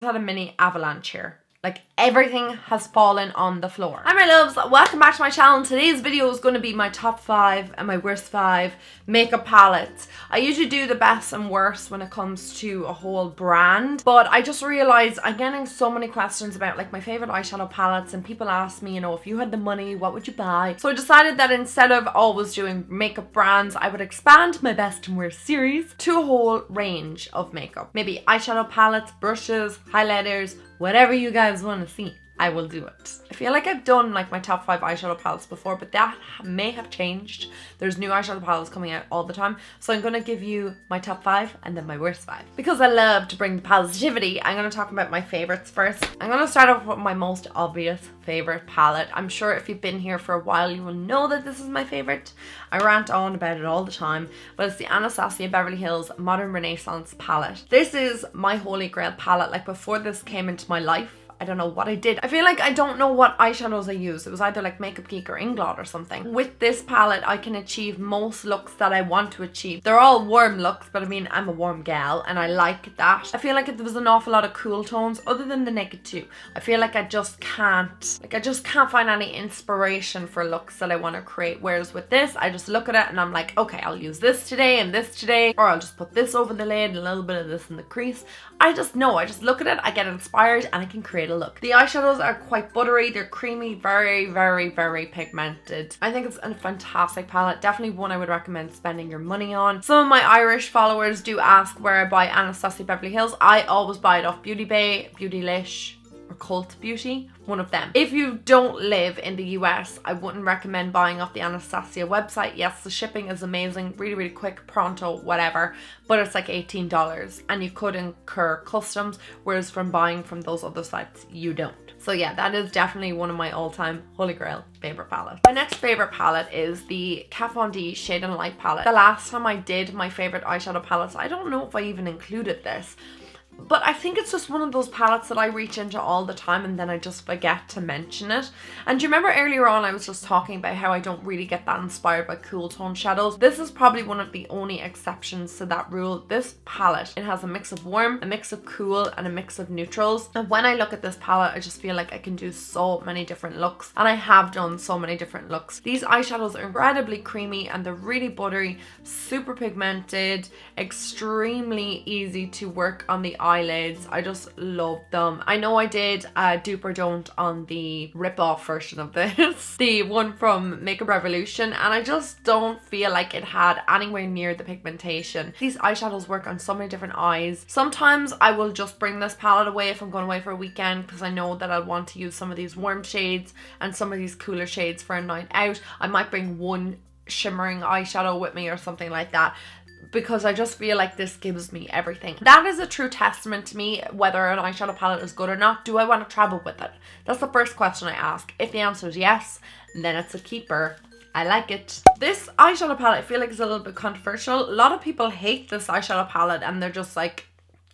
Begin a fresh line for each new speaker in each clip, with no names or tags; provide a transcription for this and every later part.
had a mini avalanche here. Like, everything has fallen on the floor. Hi my loves, welcome back to my channel. Today's video is going to be my top 5 and my worst 5 makeup palettes. I usually do the best and worst when it comes to a whole brand, but I just realized I'm getting so many questions about like my favorite eyeshadow palettes, and people ask me, you know, if you had the money, what would you buy? So I decided that instead of always doing makeup brands, I would expand my best and worst series to a whole range of makeup. Maybe eyeshadow palettes, brushes, highlighters, whatever you guys want to see, I will do it. I feel like I've done like my top 5 eyeshadow palettes before, but that may have changed. There's new eyeshadow palettes coming out all the time. So I'm going to give you my top 5 and then my worst 5. Because I love to bring the positivity, I'm going to talk about my favorites first. I'm going to start off with my most obvious favorite palette. I'm sure if you've been here for a while, you will know that this is my favorite. I rant on about it all the time, but it's the Anastasia Beverly Hills Modern Renaissance palette. This is my holy grail palette. Like, before this came into my life, I don't know what I did. I feel like I don't know what eyeshadows I used. It was either like Makeup Geek or Inglot or something. With this palette, I can achieve most looks that I want to achieve. They're all warm looks, but I mean, I'm a warm gal and I like that. I feel like there was an awful lot of cool tones other than the Naked 2. I feel like I just can't find any inspiration for looks that I want to create. Whereas with this, I just look at it and I'm like, okay, I'll use this today and this today, or I'll just put this over the lid, a little bit of this in the crease. I just know, I just look at it, I get inspired, and I can create a look. The eyeshadows are quite buttery, they're creamy, very, very, very pigmented. I think it's a fantastic palette, definitely one I would recommend spending your money on. Some of my Irish followers do ask where I buy Anastasia Beverly Hills. I always buy it off Beauty Bay, Beautylish, or Cult Beauty, one of them. If you don't live in the US, I wouldn't recommend buying off the Anastasia website. Yes, the shipping is amazing, really, really quick, pronto, whatever, but it's like $18 and you could incur customs, whereas from buying from those other sites, you don't. So yeah, that is definitely one of my all-time holy grail favorite palettes. My next favorite palette is the Kat Von D Shade and Light palette. The last time I did my favorite eyeshadow palettes, I don't know if I even included this, but I think it's just one of those palettes that I reach into all the time and then I just forget to mention it. And do you remember earlier on I was just talking about how I don't really get that inspired by cool tone shadows? This is probably one of the only exceptions to that rule. This palette, it has a mix of warm, a mix of cool, and a mix of neutrals. And when I look at this palette, I just feel like I can do so many different looks, and I have done so many different looks. These eyeshadows are incredibly creamy and they're really buttery, super pigmented, extremely easy to work on the eyelids. I just love them. I know I did a dupe or don't on the rip-off version of this, the one from Makeup Revolution, and I just don't feel like it had anywhere near the pigmentation. These eyeshadows work on so many different eyes. Sometimes I will just bring this palette away if I'm going away for a weekend because I know that I'll want to use some of these warm shades and some of these cooler shades for a night out. I might bring one shimmering eyeshadow with me or something like that, because I just feel like this gives me everything. That is a true testament to me whether an eyeshadow palette is good or not. Do I want to travel with it? That's the first question I ask. If the answer is yes, then it's a keeper. I like it. This eyeshadow palette I feel like is a little bit controversial. A lot of people hate this eyeshadow palette and they're just like,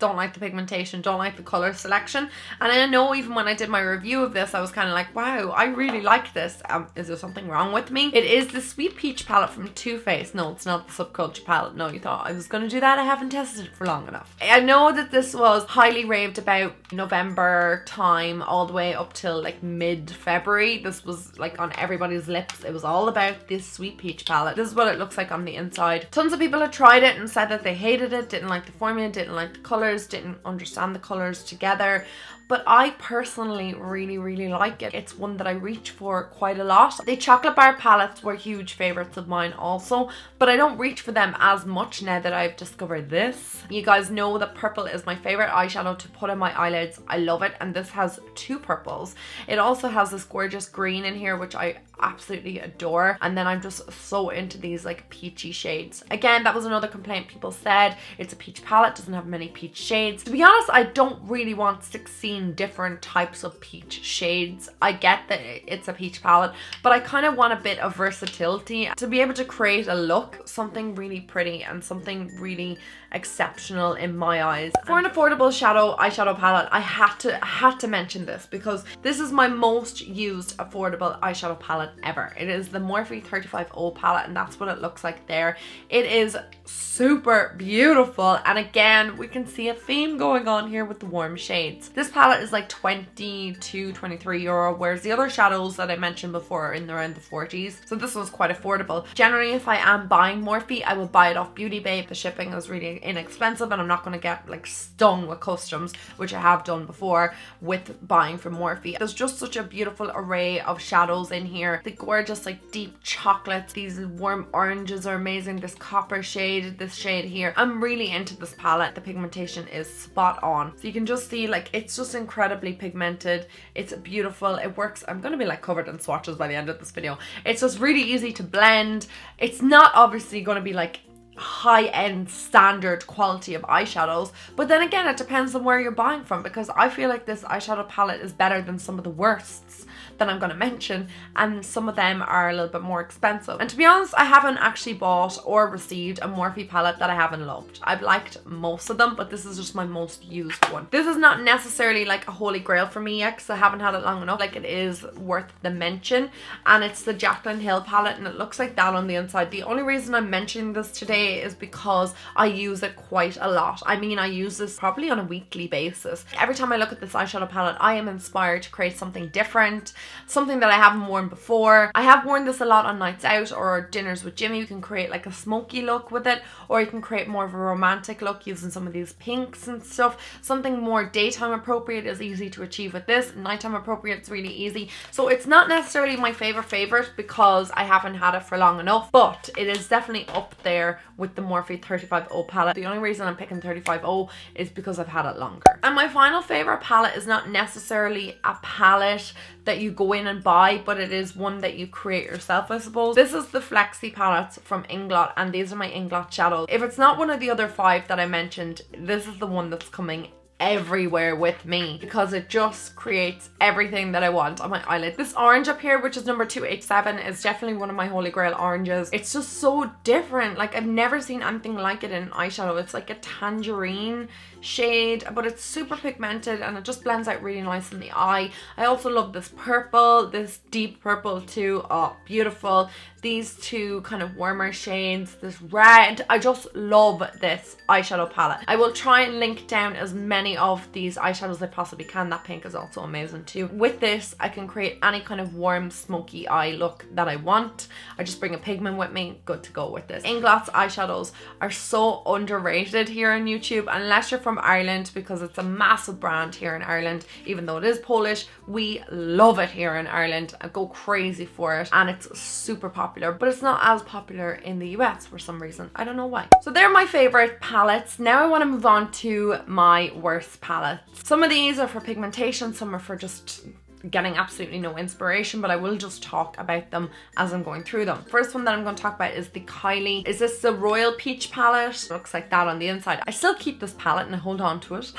don't like the pigmentation, don't like the color selection. And I know even when I did my review of this, I was kind of like, wow, I really like this. Is there something wrong with me? It is the Sweet Peach palette from Too Faced. No, it's not the Subculture palette. No, you thought I was going to do that. I haven't tested it for long enough. I know that this was highly raved about November time all the way up till like mid-February. This was like on everybody's lips. It was all about this Sweet Peach palette. This is what it looks like on the inside. Tons of people have tried it and said that they hated it, didn't like the formula, didn't like the colors, didn't understand the colors together, but I personally really, really like it. It's one that I reach for quite a lot. The chocolate bar palettes were huge favorites of mine also, but I don't reach for them as much now that I've discovered this. You guys know that purple is my favorite eyeshadow to put on my eyelids. I love it, and this has 2 purples. It also has this gorgeous green in here, which I absolutely adore, and then I'm just so into these like peachy shades. Again, that was another complaint people said. It's a peach palette, doesn't have many peach shades. To be honest, I don't really want 16 different types of peach shades. I get that it's a peach palette, but I kind of want a bit of versatility to be able to create a look, something really pretty and something really exceptional in my eyes. For an affordable eyeshadow palette, I had to mention this because this is my most used affordable eyeshadow palette ever. It is the Morphe 35O palette, and that's what it looks like there. It is super beautiful, and again, we can see see a theme going on here with the warm shades. This palette is like 22, 23 euro, whereas the other shadows that I mentioned before are in around the 40s. So this one's quite affordable. Generally, if I am buying Morphe, I will buy it off Beauty Babe. The shipping is really inexpensive and I'm not going to get like stung with customs, which I have done before with buying from Morphe. There's just such a beautiful array of shadows in here. The gorgeous like deep chocolates, these warm oranges are amazing, this copper shade, this shade here. I'm really into this palette. The pigmentation is spot on. So you can just see like it's just incredibly pigmented. It's beautiful. It works. I'm going to be like covered in swatches by the end of this video. It's just really easy to blend. It's not obviously going to be like high-end standard quality of eyeshadows, but then again it depends on where you're buying from, because I feel like this eyeshadow palette is better than some of the worsts that I'm going to mention, and some of them are a little bit more expensive. And to be honest, I haven't actually bought or received a Morphe palette that I haven't loved. I've liked most of them, but this is just my most used one. This is not necessarily like a holy grail for me yet because I haven't had it long enough. Like, it is worth the mention, and it's the Jaclyn Hill palette, and it looks like that on the inside. The only reason I'm mentioning this today is because I use it quite a lot. I mean, I use this probably on a weekly basis. Every time I look at this eyeshadow palette, I am inspired to create something different, something that I haven't worn before. I have worn this a lot on nights out or dinners with Jimmy. You can create like a smoky look with it, or you can create more of a romantic look using some of these pinks and stuff. Something more daytime appropriate is easy to achieve with this. Nighttime appropriate is really easy. So it's not necessarily my favorite because I haven't had it for long enough, but it is definitely up there with the Morphe 35O palette. The only reason I'm picking 35O is because I've had it longer. And my final favorite palette is not necessarily a palette that you go in and buy, but it is one that you create yourself, I suppose. This is the Flexi palette from Inglot, and these are my Inglot shadows. If it's not one of the other 5 that I mentioned, this is the one that's coming everywhere with me because it just creates everything that I want on my eyelid. This orange up here, which is number 287, is definitely one of my holy grail oranges. It's just so different. Like, I've never seen anything like it in eyeshadow. It's like a tangerine shade, but it's super pigmented and it just blends out really nice in the eye. I also love this purple, this deep purple too. Oh, beautiful. These two kind of warmer shades, this red. I just love this eyeshadow palette. I will try and link down as many of these eyeshadows as I possibly can. That pink is also amazing too. With this, I can create any kind of warm, smoky eye look that I want. I just bring a pigment with me, good to go with this. Inglot's eyeshadows are so underrated here on YouTube, unless you're from Ireland, because it's a massive brand here in Ireland. Even though it is Polish, we love it here in Ireland. I go crazy for it, and it's super popular, but it's not as popular in the US for some reason. I don't know why. So they're my favorite palettes. Now I want to move on to my worst palettes. Some of these are for pigmentation, some are for just getting absolutely no inspiration, but I will just talk about them as I'm going through them. First one that I'm going to talk about is the Kylie. Is this the Royal Peach palette? It looks like that on the inside. I still keep this palette and I hold on to it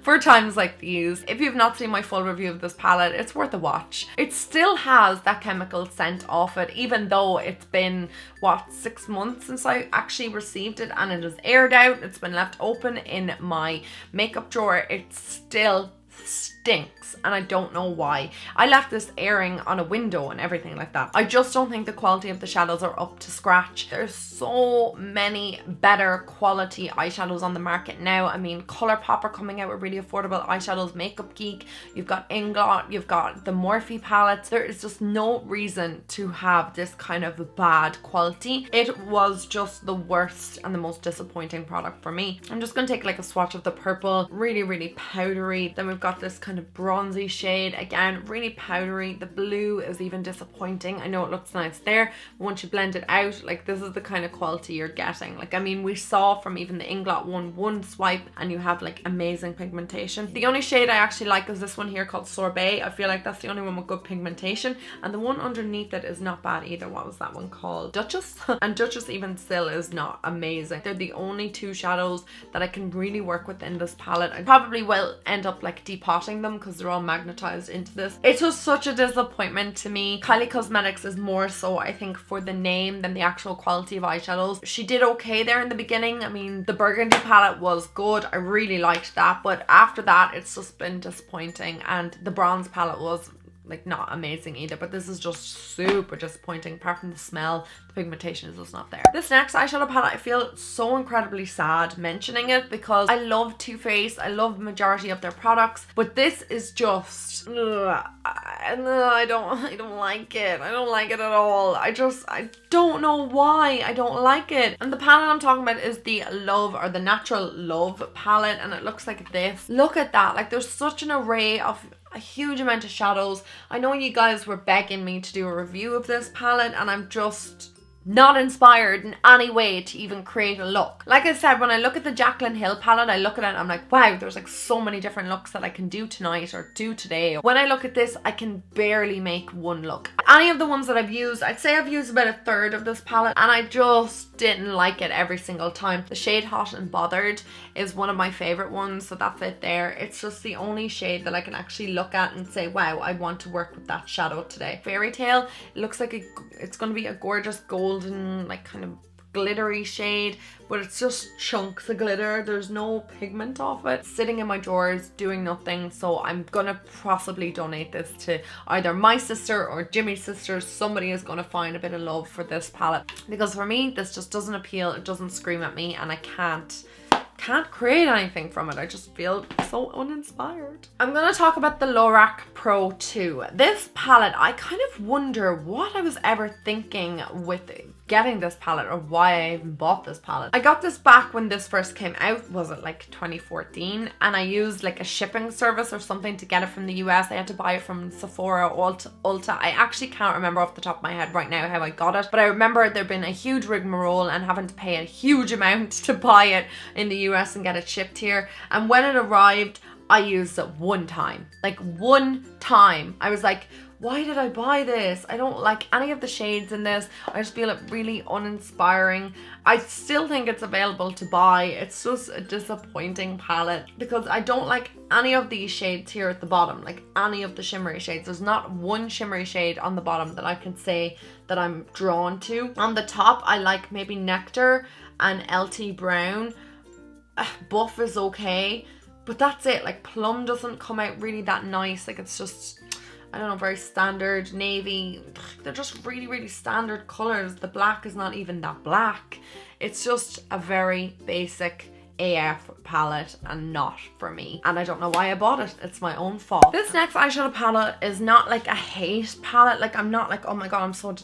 for times like these. If you've not seen my full review of this palette, it's worth a watch. It still has that chemical scent off it, even though it's been, what, 6 months since I actually received it, and it is aired out. It's been left open in my makeup drawer. It still stinks, and I don't know why. I left this airing on a window and everything like that. I just don't think the quality of the shadows are up to scratch. There's so many better quality eyeshadows on the market now. I mean, Colourpop are coming out with really affordable eyeshadows, Makeup Geek, you've got Inglot, you've got the Morphe palettes. There is just no reason to have this kind of bad quality. It was just the worst and the most disappointing product for me. I'm just going to take like a swatch of the purple, really powdery. Then we've got this kind of bronzy shade, again really powdery. The blue is even disappointing. I know it looks nice there, but once you blend it out, like, this is the kind of quality you're getting. Like, I mean, we saw from even the Inglot one swipe and you have like amazing pigmentation. The only shade I actually like is this one here called Sorbet. I feel like that's the only one with good pigmentation, and the one underneath it is not bad either. What was that one called? Duchess? And Duchess even still is not amazing. They're the only two shadows that I can really work with in this palette. I probably will end up like depotting them because they're all magnetized into this. It was such a disappointment to me. Kylie Cosmetics is more so, I think, for the name than the actual quality of eyeshadows. She did okay there in the beginning. I mean, the burgundy palette was good. I really liked that, but after that it's just been disappointing, and the bronze palette was like not amazing either. But this is just super disappointing. Apart from the smell, the pigmentation is just not there. This next eyeshadow palette, I feel so incredibly sad mentioning it because I love Too Faced. I love the majority of their products, but this is just I don't like it. I don't like it at all. I don't know why I don't like it. And the palette I'm talking about is the Love, or the Natural Love palette, and it looks like this. Look at that. Like, there's such an array of a huge amount of shadows. I know you guys were begging me to do a review of this palette, and I'm just not inspired in any way to even create a look. Like I said, when I look at the Jaclyn Hill palette, I look at it and I'm like, wow, there's like so many different looks that I can do tonight or do today. When I look at this, I can barely make one look. Any of the ones that I've used, I'd say I've used about a third of this palette, and I just didn't like it every single time. The shade Hot and Bothered is one of my favorite ones, so that's it there. It's just the only shade that I can actually look at and say, wow, I want to work with that shadow today. Fairy Tale, it looks like it's going to be a gorgeous golden, like kind of glittery shade, but it's just chunks of glitter. There's no pigment off it. Sitting in my drawers doing nothing, so I'm gonna possibly donate this to either my sister or Jimmy's sister. Somebody is gonna find a bit of love for this palette, because for me this just doesn't appeal. It doesn't scream at me, and I can't create anything from it. I just feel so uninspired. I'm gonna talk about the LORAC Pro 2. This palette, I kind of wonder what I was ever thinking with getting this palette, or why I even bought this palette. I got this back when this first came out, was it like 2014? And I used like a shipping service or something to get it from the US. I had to buy it from Sephora, Ulta. I actually can't remember off the top of my head right now how I got it, but I remember there been a huge rigmarole and having to pay a huge amount to buy it in the US and get it shipped here. And when it arrived, I used it one time. Like one time. I was like, why did I buy this? I don't like any of the shades in this. I just feel it really uninspiring. I still think it's available to buy. It's just a disappointing palette because I don't like any of these shades here at the bottom, like any of the shimmery shades. There's not one shimmery shade on the bottom that I can say that I'm drawn to. On the top, I like maybe Nectar and LT Brown. Buff is okay, but that's it. Like Plum doesn't come out really that nice. Like it's just, I don't know, very standard. Navy, they're just really, really standard colors. The black is not even that black. It's just a very basic AF palette and not for me. And I don't know why I bought it. It's my own fault. This next eyeshadow palette is not like a hate palette. Like I'm not like, oh my god, I'm so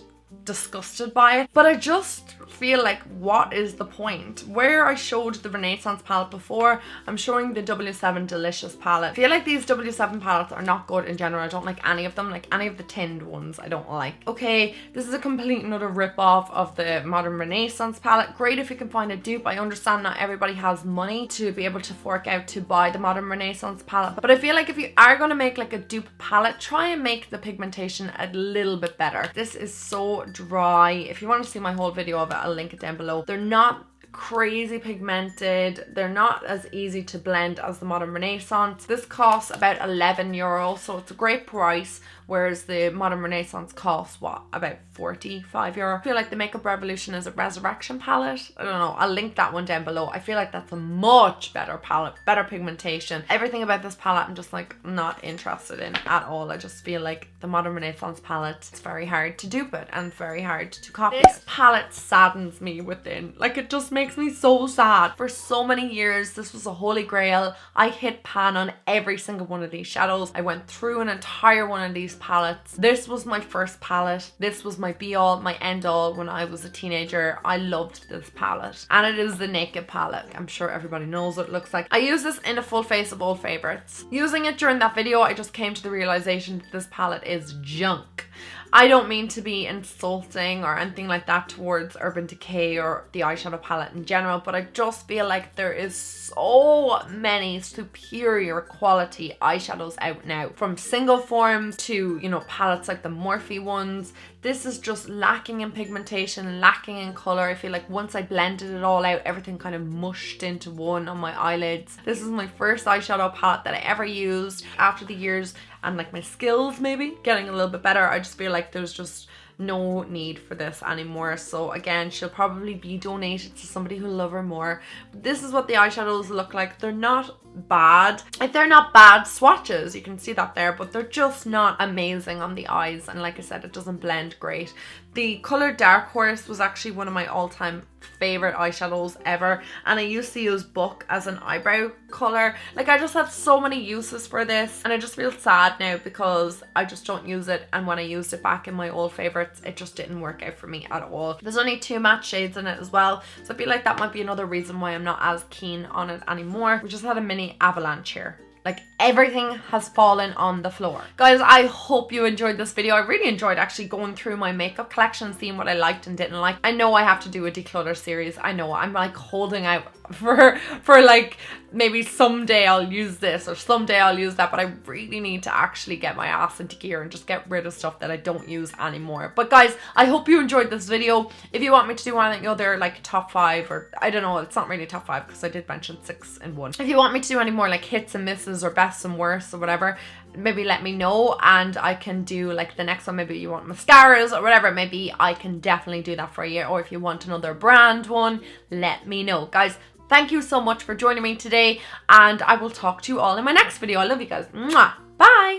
disgusted by it, but I just feel like, what is the point? Where I showed the Renaissance palette before, I'm showing the W7 Delicious palette. I feel like these W7 palettes are not good in general. I don't like any of them. Like any of the tinned ones I don't like. Okay, this is a complete and utter rip-off of the Modern Renaissance palette. Great if you can find a dupe. I understand not everybody has money to be able to fork out to buy the Modern Renaissance palette, but I feel like if you are going to make like a dupe palette, try and make the pigmentation a little bit better. This is so dry. If you want to see my whole video of it, I'll link it down below. They're not crazy pigmented. They're not as easy to blend as the Modern Renaissance. This costs about €11, so it's a great price, whereas the Modern Renaissance costs what, about €45. I feel like the Makeup Revolution is a Resurrection palette. I don't know, I'll link that one down below. I feel like that's a much better palette, better pigmentation. Everything about this palette I'm just like not interested in at all. I just feel like the Modern Renaissance palette, it's very hard to dupe it and very hard to copy. This palette saddens me within. Like it just makes me so sad. For so many years this was a holy grail. I hit pan on every single one of these shadows. I went through an entire one of these palettes. This was my first palette. This was my be all, my end all when I was a teenager. I loved this palette, and it is the Naked palette. I'm sure everybody knows what it looks like. I use this in a full face of Old Favorites. Using it during that video, I just came to the realization that this palette is junk. I don't mean to be insulting or anything like that towards Urban Decay or the eyeshadow palette in general, but I just feel like there is so many superior quality eyeshadows out now. From single forms to, you know, palettes like the Morphe ones. This is just lacking in pigmentation, lacking in color. I feel like once I blended it all out, everything kind of mushed into one on my eyelids. This is my first eyeshadow palette that I ever used. After the years and like my skills maybe getting a little bit better, I just feel like there's just no need for this anymore. So again, she'll probably be donated to somebody who'll love her more. But this is what the eyeshadows look like. They're not bad. Like, they're not bad swatches, you can see that there, but they're just not amazing on the eyes, and like I said, it doesn't blend great. The colour Dark Horse was actually one of my all-time favorite eyeshadows ever, and I used to use Book as an eyebrow color. Like, I just have so many uses for this, and I just feel sad now because I just don't use it, and when I used it back in my old favorites, it just didn't work out for me at all. There's only 2 matte shades in it as well, so I feel like that might be another reason why I'm not as keen on it anymore. We just had a mini avalanche here. Like, everything has fallen on the floor. Guys, I hope you enjoyed this video. I really enjoyed actually going through my makeup collection, seeing what I liked and didn't like. I know I have to do a declutter series. I know, I'm like holding out for like maybe someday I'll use this or someday I'll use that, but I really need to actually get my ass into gear and just get rid of stuff that I don't use anymore. But guys, I hope you enjoyed this video. If you want me to do anything other like top 5, or I don't know, it's not really top 5 because I did mention 6 in one. If you want me to do any more like hits and misses or best and worst or whatever, maybe let me know and I can do like the next one. Maybe you want mascaras or whatever, maybe I can definitely do that for you. Or if you want another brand one, let me know. Guys, thank you so much for joining me today, and I will talk to you all in my next video. I love you guys. Mwah. Bye.